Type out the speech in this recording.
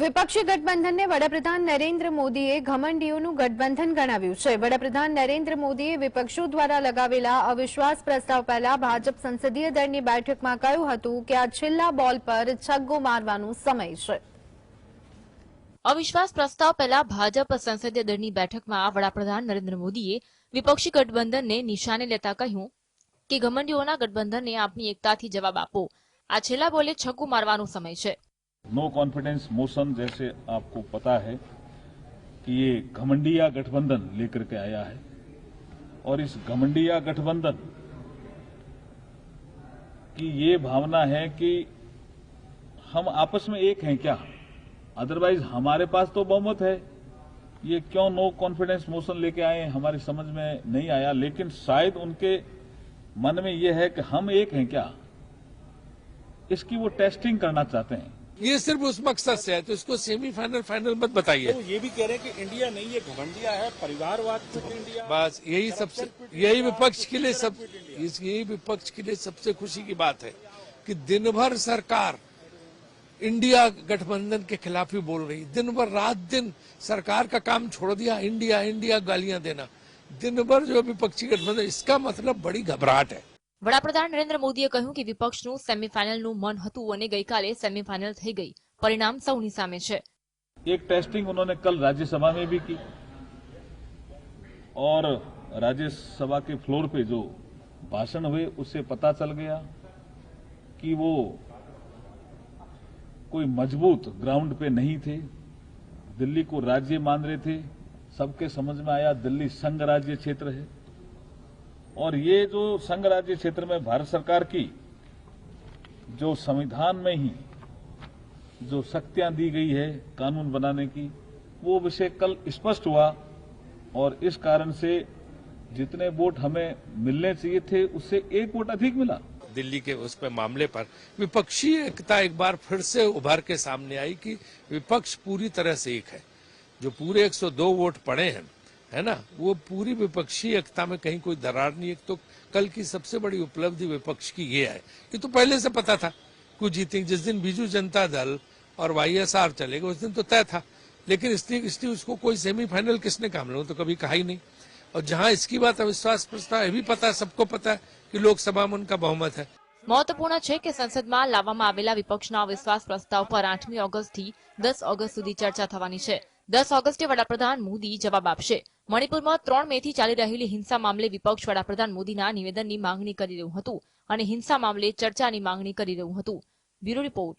વિપક્ષી ગઠબંધનને વડાપ્રધાન નરેન્દ્ર મોદીએ ઘમંડીઓનું ગઠબંધન ગણાવ્યું છે। વડાપ્રધાન નરેન્દ્ર મોદીએ વિપક્ષો દ્વારા લગાવેલા અવિશ્વાસ પ્રસ્તાવ પહેલા ભાજપ સંસદીય દળની બેઠકમાં કહ્યું હતું કે આ છેલ્લા બોલ પર છગ્ગો મારવાનો સમય છે। अविश्वास प्रस्ताव पहला भाजप संसदीय दळनी बैठकमां वडाप्रधान नरेंद्र मोदीए विपक्षी गठबंधनने निशाने लेता कह्युं के घमंडीओना गठबंधनने आपनी एकताथी जवाब आपो। आ छेल्ला बोले छक्को मारवानो समय छे। नो कॉन्फिडेंस मोशन जैसे आपको पता है कि ये घमंडिया गठबंधन लेकर के आया है और इस घमंडिया गठबंधन की ये भावना है कि हम आपस में एक हैं क्या, अदरवाइज हमारे पास तो बहुमत है। ये क्यों नो कॉन्फिडेंस मोशन लेके आए हमारी समझ में नहीं आया, लेकिन शायद उनके मन में ये है कि हम एक हैं क्या, इसकी वो टेस्टिंग करना चाहते हैं। ये सिर्फ उस मकसद से है, तो इसको सेमीफाइनल फाइनल मत बताइए। तो ये भी कह रहे हैं कि इंडिया नहीं है, घमंडिया है, परिवारवाद इंडिया। बस यही विपक्ष के लिए यही विपक्ष के लिए सबसे खुशी की बात है कि दिन भर सरकार इंडिया गठबंधन के खिलाफ ही बोल रही, दिन भर रात दिन सरकार का काम छोड़ दिया, इंडिया इंडिया गालियां देना, दिन भर जो विपक्षी गठबंधन, इसका मतलब बड़ी घबराहट है। वडाप्रधान नरेंद्र मोदीए कह્યું કે વિપક્ષનું સેમીફાઇનલનું મન હતું અને ગઈકાલે સેમીફાઇનલ થઈ ગઈ। પરિણામ સૌની સામે છે। एक टेस्टिंग उन्होंने कल राज्यसभा में भी की और राज्यसभा के फ्लोर पे जो भाषण हुए उससे पता चल गया कि वो कोई मजबूत ग्राउंड पे नहीं थे, दिल्ली को राज्य मान रहे थे। सबके समझ में आया दिल्ली संघ राज्य क्षेत्र है और ये जो संघ राज्य क्षेत्र में भारत सरकार की जो संविधान में ही जो शक्तियां दी गई है कानून बनाने की, वो विषय कल स्पष्ट हुआ और इस कारण से जितने वोट हमें मिलने चाहिए थे उससे एक वोट अधिक मिला। दिल्ली के उस पे मामले पर विपक्षी एकता एक बार फिर से उभर के सामने आई कि विपक्ष पूरी तरह से एक है। जो पूरे 102 वोट पड़े हैं, है ना, वो पूरी विपक्षी एकता में कहीं कोई दरार नहीं। एक तो कल की सबसे बड़ी उपलब्धि विपक्ष की ये है, ये तो पहले से पता था कुछ जीतेंगे। जिस दिन बीजू जनता दल और वाईएसआर चलेगा उस दिन तो तय था, लेकिन इसलिए उसको कोई सेमीफाइनल किसने काम लो तो कभी कहा ही नहीं। और जहां इसकी बात अविश्वास प्रस्ताव ये भी पता है, सबको पता है कि लोकसभा में उनका बहुमत है। મહત્વપૂર્ણ છે કે સંસદમાં લાવવામાં આવેલા વિપક્ષના અવિશ્વાસ પ્રસ્તાવ પર 8મી ઓગસ્ટથી 10 ઓગસ્ટ સુધી ચર્ચા થવાની છે। 10 ઓગસ્ટે વડાપ્રધાન મોદી જવાબ આપશે। મણિપુરમાં 3 મેથી ચાલી રહેલી હિંસા મામલે વિપક્ષ વડાપ્રધાન મોદીના નિવેદનની માંગણી કરી રહ્યું હતું અને હિંસા મામલે ચર્ચાની માંગણી કરી રહ્યું હતું। Bureau report.